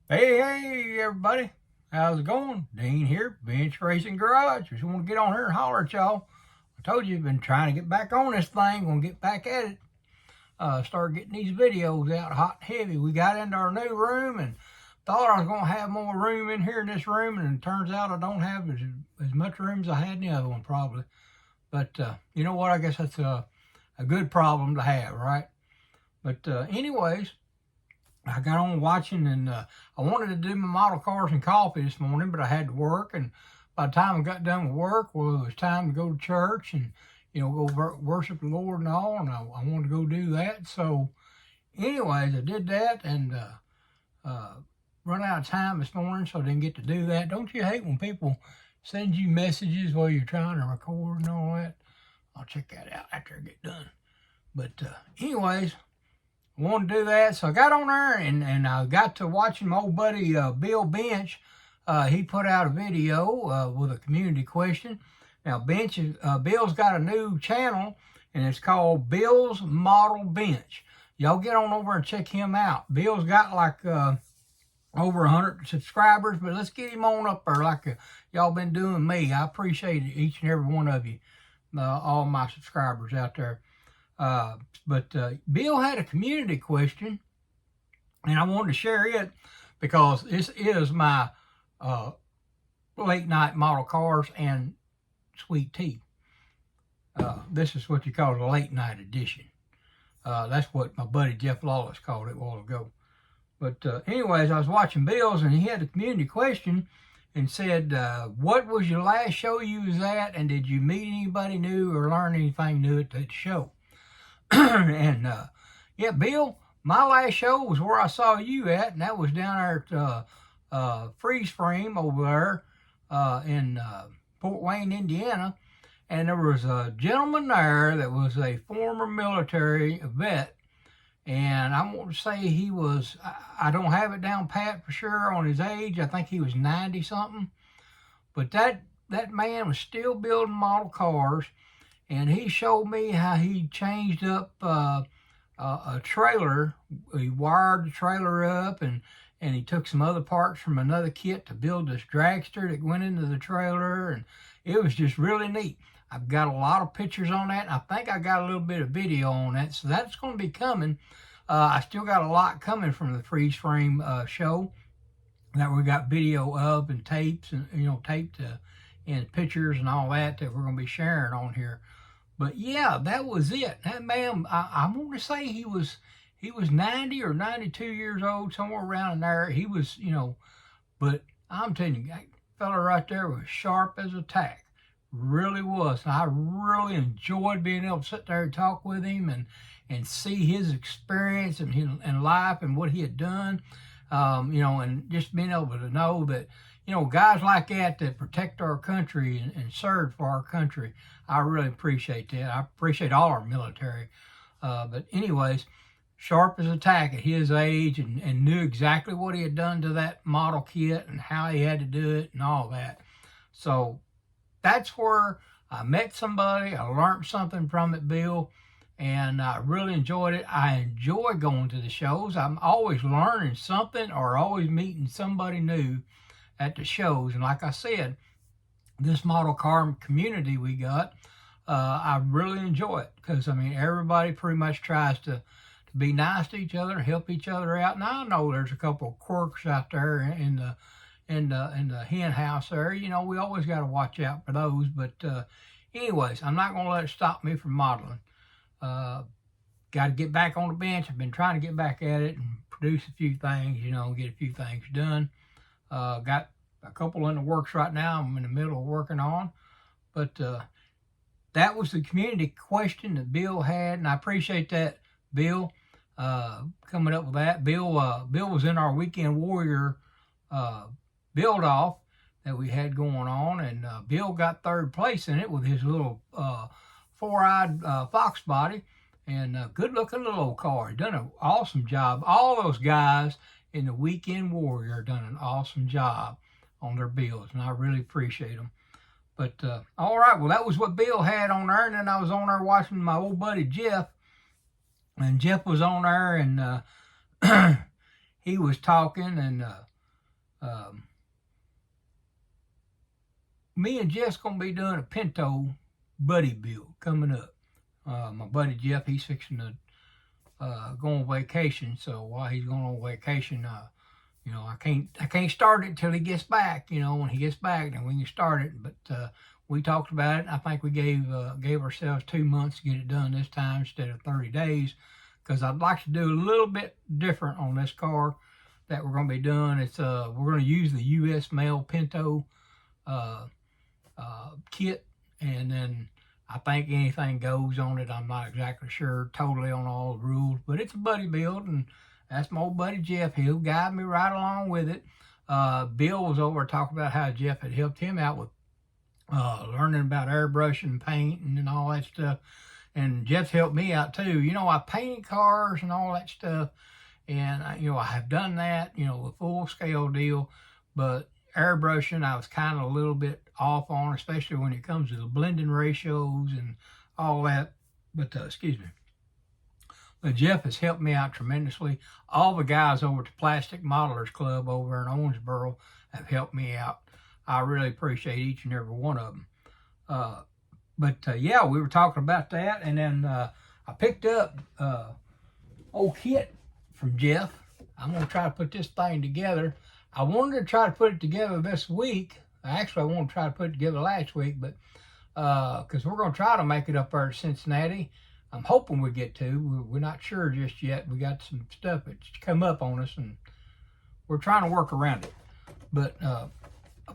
Hey, everybody. How's it going? Dean here, Bench Racing Garage. Just want to get on here and holler at y'all. I told you I've been trying to get back on this thing. Gonna get back at it. Start getting these videos out hot and heavy. We got into our new room and thought I was gonna have more room in here in this room, and it turns out I don't have as much room as I had in the other one probably. But you know what? I guess that's a good problem to have, right? But anyways, I got on watching, and I wanted to do my model cars and coffee this morning, but I had to work. And by the time I got done with work, well, it was time to go to church and, go worship the Lord and all. And I wanted to go do that. So, anyways, I did that and run out of time this morning, so I didn't get to do that. Don't you hate when people send you messages while you're trying to record and all that? I'll check that out after I get done. But, anyways, I wanted to do that, so I got on there and I got to watching my old buddy Bill Bench. He put out a video with a community question. Now, Bill's got a new channel, and it's called Bill's Model Bench. Y'all get on over and check him out. Bill's got like over 100 subscribers, but let's get him on up there like y'all been doing me. I appreciate each and every one of you, all my subscribers out there. But Bill had a community question, and I wanted to share it because this is my late night model cars and sweet tea. This is what you call a late night edition. That's what my buddy Jeff Lawless called it a while ago. But anyways, I was watching Bill's, and he had a community question and said, what was your last show you was at, and did you meet anybody new or learn anything new at that show? And yeah, Bill, my last show was where I saw you at, and that was down there at Freeze Frame over there in Fort Wayne, Indiana. And there was a gentleman there that was a former military vet, and I want to say he was, I don't have it down pat for sure on his age. I think he was 90 something, but that man was still building model cars. And he showed me how he changed up a trailer. He wired the trailer up, and he took some other parts from another kit to build this dragster that went into the trailer. And it was just really neat. I've got a lot of pictures on that, and I think I got a little bit of video on that. So that's going to be coming. I still got a lot coming from the Freeze Frame show that we got video of, and tapes, and taped and pictures and all that we're going to be sharing on here. But yeah, that was it. That man, I want to say he was 90 or 92 years old, somewhere around there. He was, but I'm telling you, that fella right there was sharp as a tack. Really was. And I really enjoyed being able to sit there and talk with him and see his experience and life and what he had done. And just being able to know that, guys like that protect our country and serve for our country. I really appreciate that. I appreciate all our military. But anyways, sharp as a tack at his age, and knew exactly what he had done to that model kit and how he had to do it and all that. So that's where I met somebody. I learned something from it, Bill, and I really enjoyed it. I enjoy going to the shows. I'm always learning something or always meeting somebody new at the shows. And like I said, this model car community we got, I really enjoy it because, everybody pretty much tries to be nice to each other, help each other out. And I know there's a couple of quirks out there in the hen house there. We always got to watch out for those. But anyways, I'm not going to let it stop me from modeling. Got to get back on the bench. I've been trying to get back at it and produce a few things, get a few things done. Got a couple in the works right now I'm in the middle of working on. But that was the community question that Bill had, and I appreciate that, Bill, coming up with that. Bill was in our Weekend Warrior build-off that we had going on, and Bill got third place in it with his little four-eyed fox body, and good-looking little old car. He done an awesome job. All those guys in the Weekend Warrior done an awesome job on their builds, and I really appreciate them. But all right, well, that was what Bill had on there, and then I was on there watching my old buddy Jeff, and Jeff was on there, and he was talking, and Me and Jeff's going to be doing a Pinto buddy build coming up. My buddy Jeff, he's fixing to go on vacation. So while he's going on vacation, you know, I can't start it till he gets back. You know, when he gets back, then we can start it. But we talked about it. I think we gave ourselves 2 months to get it done this time instead of 30 days, because I'd like to do a little bit different on this car that we're going to be doing. It's we're going to use the U.S. Mail Pinto kit, and then I think anything goes on it. I'm not exactly sure totally on all the rules, but it's a buddy build, and that's my old buddy Jeff. He'll guide me right along with it. Bill was over talking about how Jeff had helped him out with learning about airbrushing and painting and all that stuff. And Jeff's helped me out too. You know, I painted cars and all that stuff, and you know, I have done that, you know, the full scale deal, but airbrushing I was kind of a little bit off on, especially when it comes to the blending ratios and all that. But excuse me. But Jeff has helped me out tremendously. All the guys over at the Plastic Modelers Club over in Owensboro have helped me out. I really appreciate each and every one of them. Yeah, we were talking about that, and then I picked up old kit from Jeff. I'm going to try to put this thing together. I wanted to try to put it together this week. Actually, I wanted to try to put it together last week, but because we're going to try to make it up there to Cincinnati. I'm hoping we get to. We're not sure just yet. We got some stuff that's come up on us, and we're trying to work around it. But a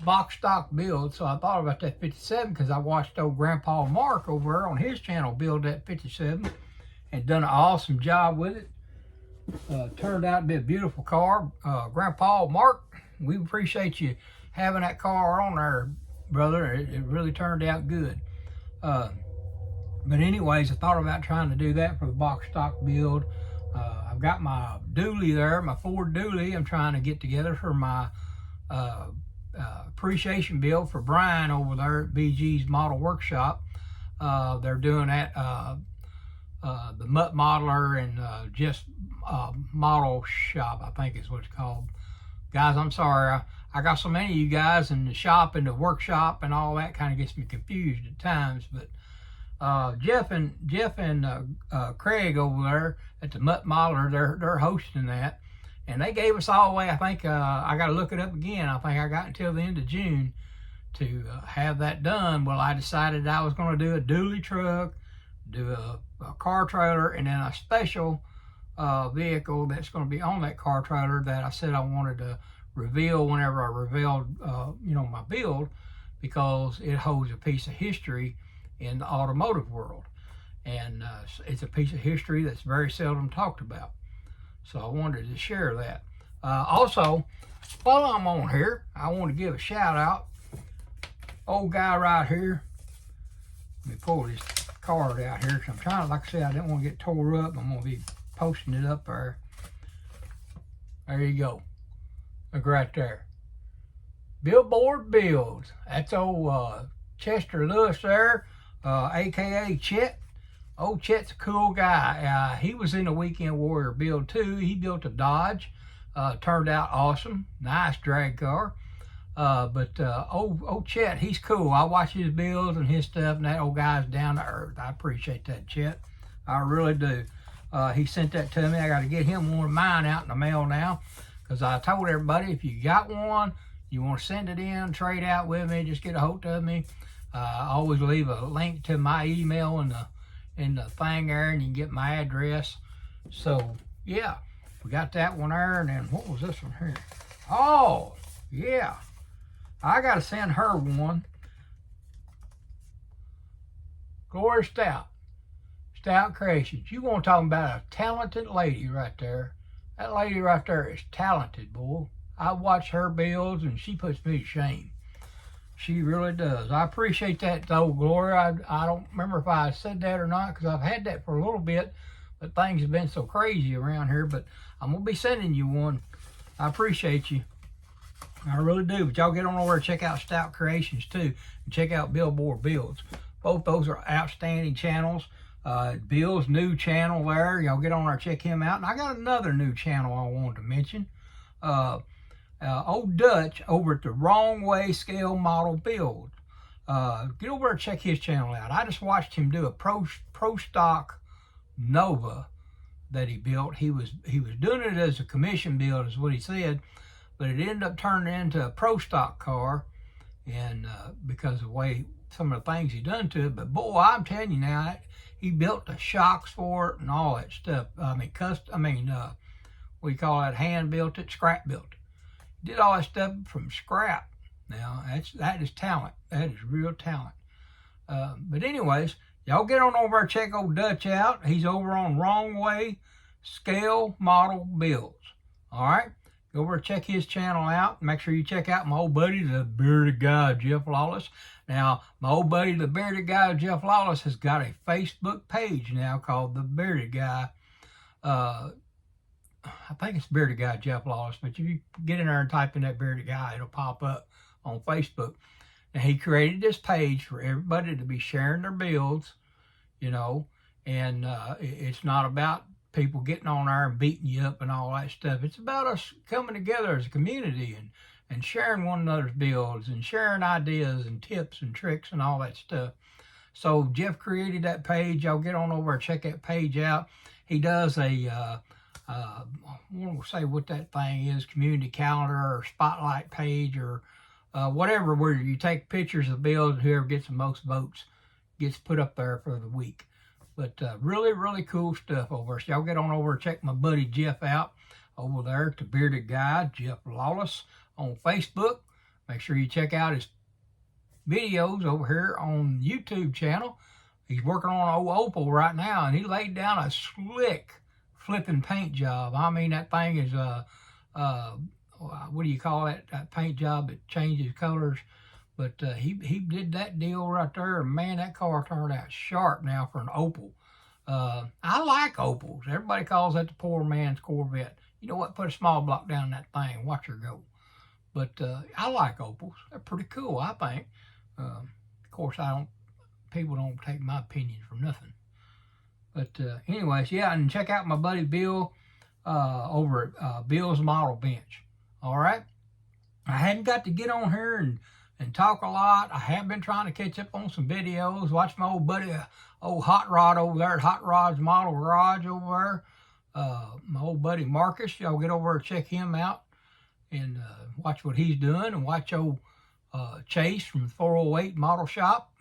box stock build, so I thought about that 57 because I watched old Grandpa Mark over there on his channel build that 57 and done an awesome job with it. Turned out to be a beautiful car. Grandpa Mark, we appreciate you having that car on there, brother. It really turned out good. But anyways, I thought about trying to do that for the box stock build. I've got my dually there, my Ford dually. I'm trying to get together for my appreciation build for Brian over there at BG's Model Workshop. They're doing that, the Mutt Modeler and just Model Shop, I think is what it's called. Guys, I'm sorry. I got so many of you guys in the shop and the workshop and all that kind of gets me confused at times. But Jeff and Craig over there at the Mutt Modeler, they're hosting that. And they gave us all the way, I think, I got to look it up again. I think I got until the end of June to have that done. Well, I decided I was going to do a dually truck, do a car trailer, and then a special vehicle that's going to be on that car trailer that I said I wanted to reveal whenever I revealed, you know, my build, because it holds a piece of history in the automotive world. And it's a piece of history that's very seldom talked about. So I wanted to share that. Also, while I'm on here, I want to give a shout out. Old guy right here. Let me pull this card out here. I'm trying to, like I said, I didn't want to get tore up. I'm going to be posting it up there. There you go. Look right there. Billboard Builds. That's old Chester Lewis there, a.k.a. Chet. Oh, Chet's a cool guy. He was in the Weekend Warrior build too. He built a Dodge. Turned out awesome. Nice drag car. Old Chet, he's cool. I watch his builds and his stuff, and that old guy's down to earth. I appreciate that, Chet. I really do. He sent that to me. I got to get him one of mine out in the mail now, because I told everybody, if you got one, you want to send it in, trade out with me, just get a hold of me. I always leave a link to my email in the thing there, and you can get my address. So yeah, we got that one there. And then what was this one here? Oh yeah, I gotta send her one. Gloria Stout Creations. You want to talk about a talented lady right there. That lady right there is talented, boy. I watch her builds and she puts me to shame. She really does. I appreciate that though, Gloria. I don't remember if I said that or not, because I've had that for a little bit, but things have been so crazy around here. But I'm going to be sending you one. I appreciate you. I really do. But y'all get on over and check out Stout Creations too, and check out Billboard Builds. Both those are outstanding channels. Bill's new channel there. Y'all get on there, check him out. And I got another new channel I wanted to mention. old Dutch over at the Wrong Way Scale Model Build. Get over and check his channel out. I just watched him do a pro stock Nova that he built. He was doing it as a commission build, is what he said, but it ended up turning into a pro stock car, and because of the way some of the things he done to it. But boy, I'm telling you now, he built the shocks for it and all that stuff. What do you call that? Hand built it, scrap built it. Did all that stuff from scrap. Now that is talent. That is real talent. But anyways, y'all get on over and check old Dutch out. He's over on Wrong Way Scale Model Builds. All right, go over and check his channel out. Make sure you check out my old buddy, the bearded guy, Jeff Lawless. Now, my old buddy, the bearded guy, Jeff Lawless, has got a Facebook page now called the Bearded Guy. I think it's Bearded Guy Jeff Lawless, but if you get in there and type in that Bearded Guy, it'll pop up on Facebook. And he created this page for everybody to be sharing their builds, you know, and it's not about people getting on there and beating you up and all that stuff. It's about us coming together as a community and sharing one another's builds and sharing ideas and tips and tricks and all that stuff. So Jeff created that page. Y'all get on over and check that page out. He does a I won't say what that thing is, community calendar or spotlight page or whatever, where you take pictures of builds, whoever gets the most votes gets put up there for the week. But really, really cool stuff over. So y'all get on over and check my buddy Jeff out over there at the Bearded Guy, Jeff Lawless, on Facebook. Make sure you check out his videos over here on YouTube channel. He's working on an old Opal right now, and he laid down a slick flipping paint job. I mean, that thing is what do you call that paint job that changes colors? But he did that deal right there, and man, that car turned out sharp now for an Opal. I like Opals. Everybody calls that the poor man's Corvette. You know what? Put a small block down that thing, watch her go. But I like Opals. They're pretty cool, I think. Of course, people don't take my opinion for nothing. But anyways, yeah, and check out my buddy Bill over at Bill's Model Bench. All right? I hadn't got to get on here and talk a lot. I have been trying to catch up on some videos. Watch my old buddy, old Hot Rod over there at Hot Rod's Model Garage over there. My old buddy Marcus, y'all get over and check him out and watch what he's doing, and watch old Chase from the 408 Model Shop.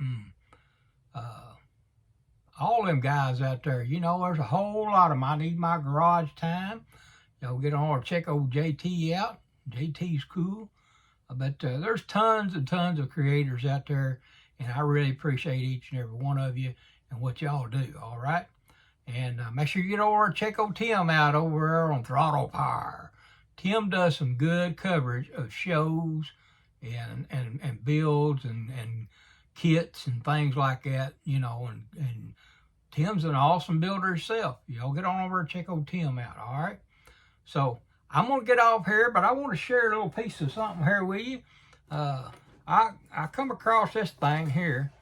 All them guys out there, you know, there's a whole lot of them. I need my garage time. Y'all get on and check old JT out. JT's cool. But there's tons and tons of creators out there, and I really appreciate each and every one of you and what y'all do, all right? And make sure you get over and check old Tim out over there on Throttle Power. Tim does some good coverage of shows and builds and kits and things like that, you know, and Tim's an awesome builder himself. Y'all get on over and check old Tim out, all right? So I'm going to get off here, but I want to share a little piece of something here with you. I come across this thing here,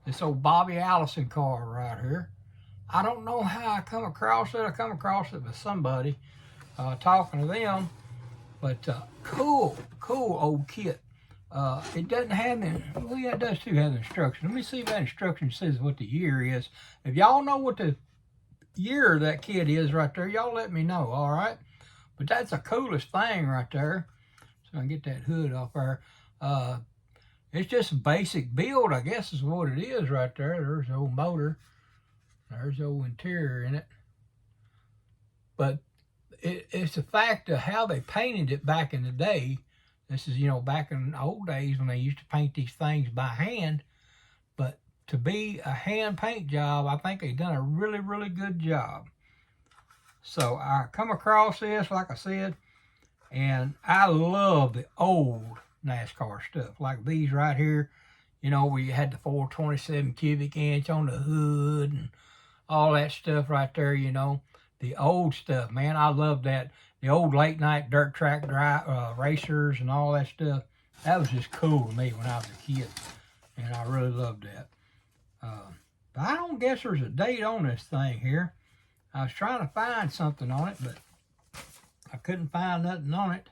this old Bobby Allison car right here. I don't know how I come across it. I come across it with somebody talking to them, but cool old kit. It doesn't have any, well, yeah, it does too have the instruction. Let me see if that instruction says what the year is. If y'all know what the year of that kit is right there, y'all let me know, all right? But that's the coolest thing right there. So I can get that hood off there. It's just a basic build, I guess is what it is right there. There's the old motor. There's the old interior in it. But it's the fact of how they painted it back in the day. This is, you know, back in the old days when they used to paint these things by hand. But to be a hand paint job, I think they've done a really, really good job. So I come across this, like I said, and I love the old NASCAR stuff. Like these right here, you know, where you had the 427 cubic inch on the hood and all that stuff right there, you know. The old stuff, man, I love that. The old late night dirt track racers and all that stuff. That was just cool to me when I was a kid. And I really loved that. But I don't guess there's a date on this thing here. I was trying to find something on it, but I couldn't find nothing on it.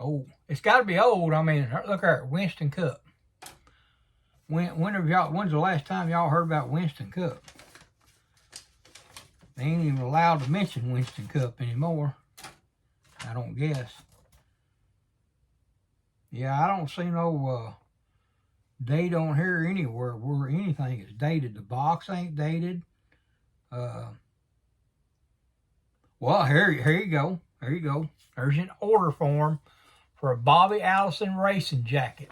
Oh, it's got to be old. I mean, look at Winston Cup. When's the last time y'all heard about Winston Cup? They ain't even allowed to mention Winston Cup anymore. I don't guess. Yeah, I don't see no date on here anywhere where anything is dated. The box ain't dated. Well, here you go. There you go. There's an order form for a Bobby Allison racing jacket.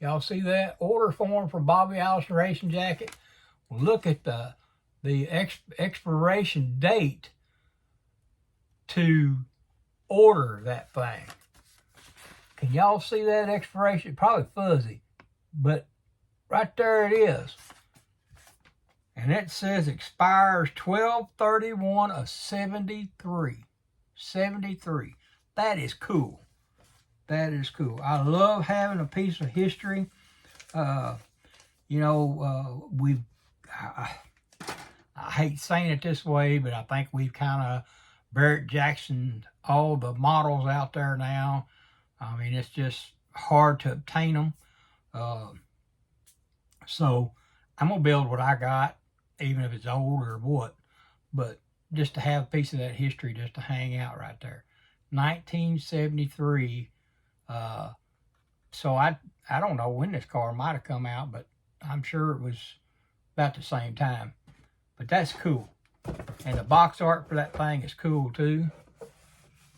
Y'all see that? Order form for Bobby Allison racing jacket. Well, look at the expiration date to order that thing. Can y'all see that expiration? Probably fuzzy, but right there it is. And it says expires 12/31 of 73. 73. That is cool. That is cool. I love having a piece of history. You know, I hate saying it this way, but I think we've kind of Barrett Jackson all the models out there now. I mean, it's just hard to obtain them. So I'm going to build what I got, even if it's old or what. But just to have a piece of that history just to hang out right there. 1973. So I don't know when this car might have come out, but I'm sure it was about the same time. But that's cool. And the box art for that thing is cool too.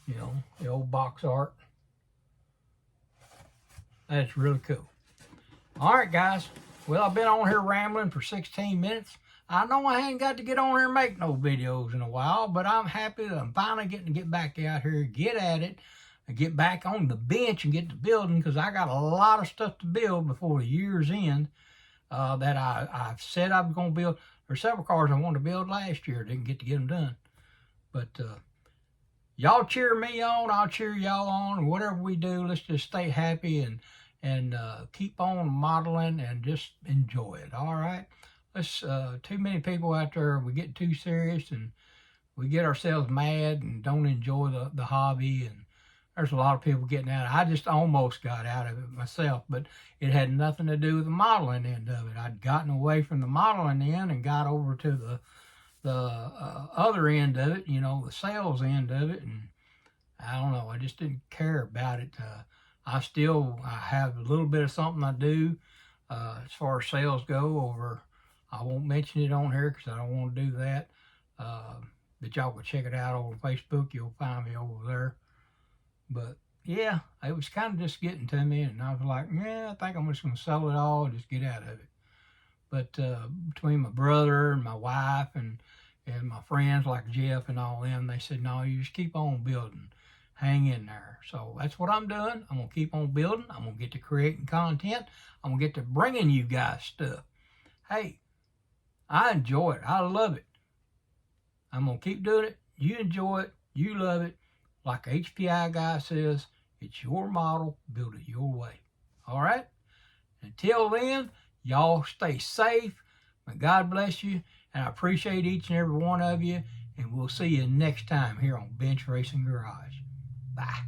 You know, the old box art. That's really cool. All right, guys. Well, I've been on here rambling for 16 minutes. I know I ain't got to get on here and make no videos in a while, but I'm happy that I'm finally getting to get back out here, get at it, and get back on the bench and get to building, because I got a lot of stuff to build before the year's end that I've said I was going to build. There's several cars I wanted to build last year. Didn't get to get them done. But y'all cheer me on. I'll cheer y'all on. Whatever we do, let's just stay happy and keep on modeling and just enjoy it. All right. Let's too many people out there, we get too serious and we get ourselves mad and don't enjoy the hobby. And there's a lot of people getting out. I just almost got out of it myself, but it had nothing to do with the modeling end of it. I'd gotten away from the modeling end and got over to the other end of it, you know, the sales end of it. And I don't know, I just didn't care about it. I have a little bit of something I do as far as sales go over. I won't mention it on here because I don't want to do that. But y'all can check it out on Facebook. You'll find me over there. But yeah, it was kind of just getting to me, and I was like, yeah, I think I'm just going to sell it all and just get out of it. But between my brother and my wife and my friends like Jeff and all them, they said, no, you just keep on building. Hang in there. So that's what I'm doing. I'm going to keep on building. I'm going to get to creating content. I'm going to get to bringing you guys stuff. Hey, I enjoy it. I love it. I'm going to keep doing it. You enjoy it. You love it. Like HPI guy says, it's your model. Build it your way. All right? Until then, y'all stay safe. May God bless you. And I appreciate each and every one of you. And we'll see you next time here on Bench Racing Garage. Bye.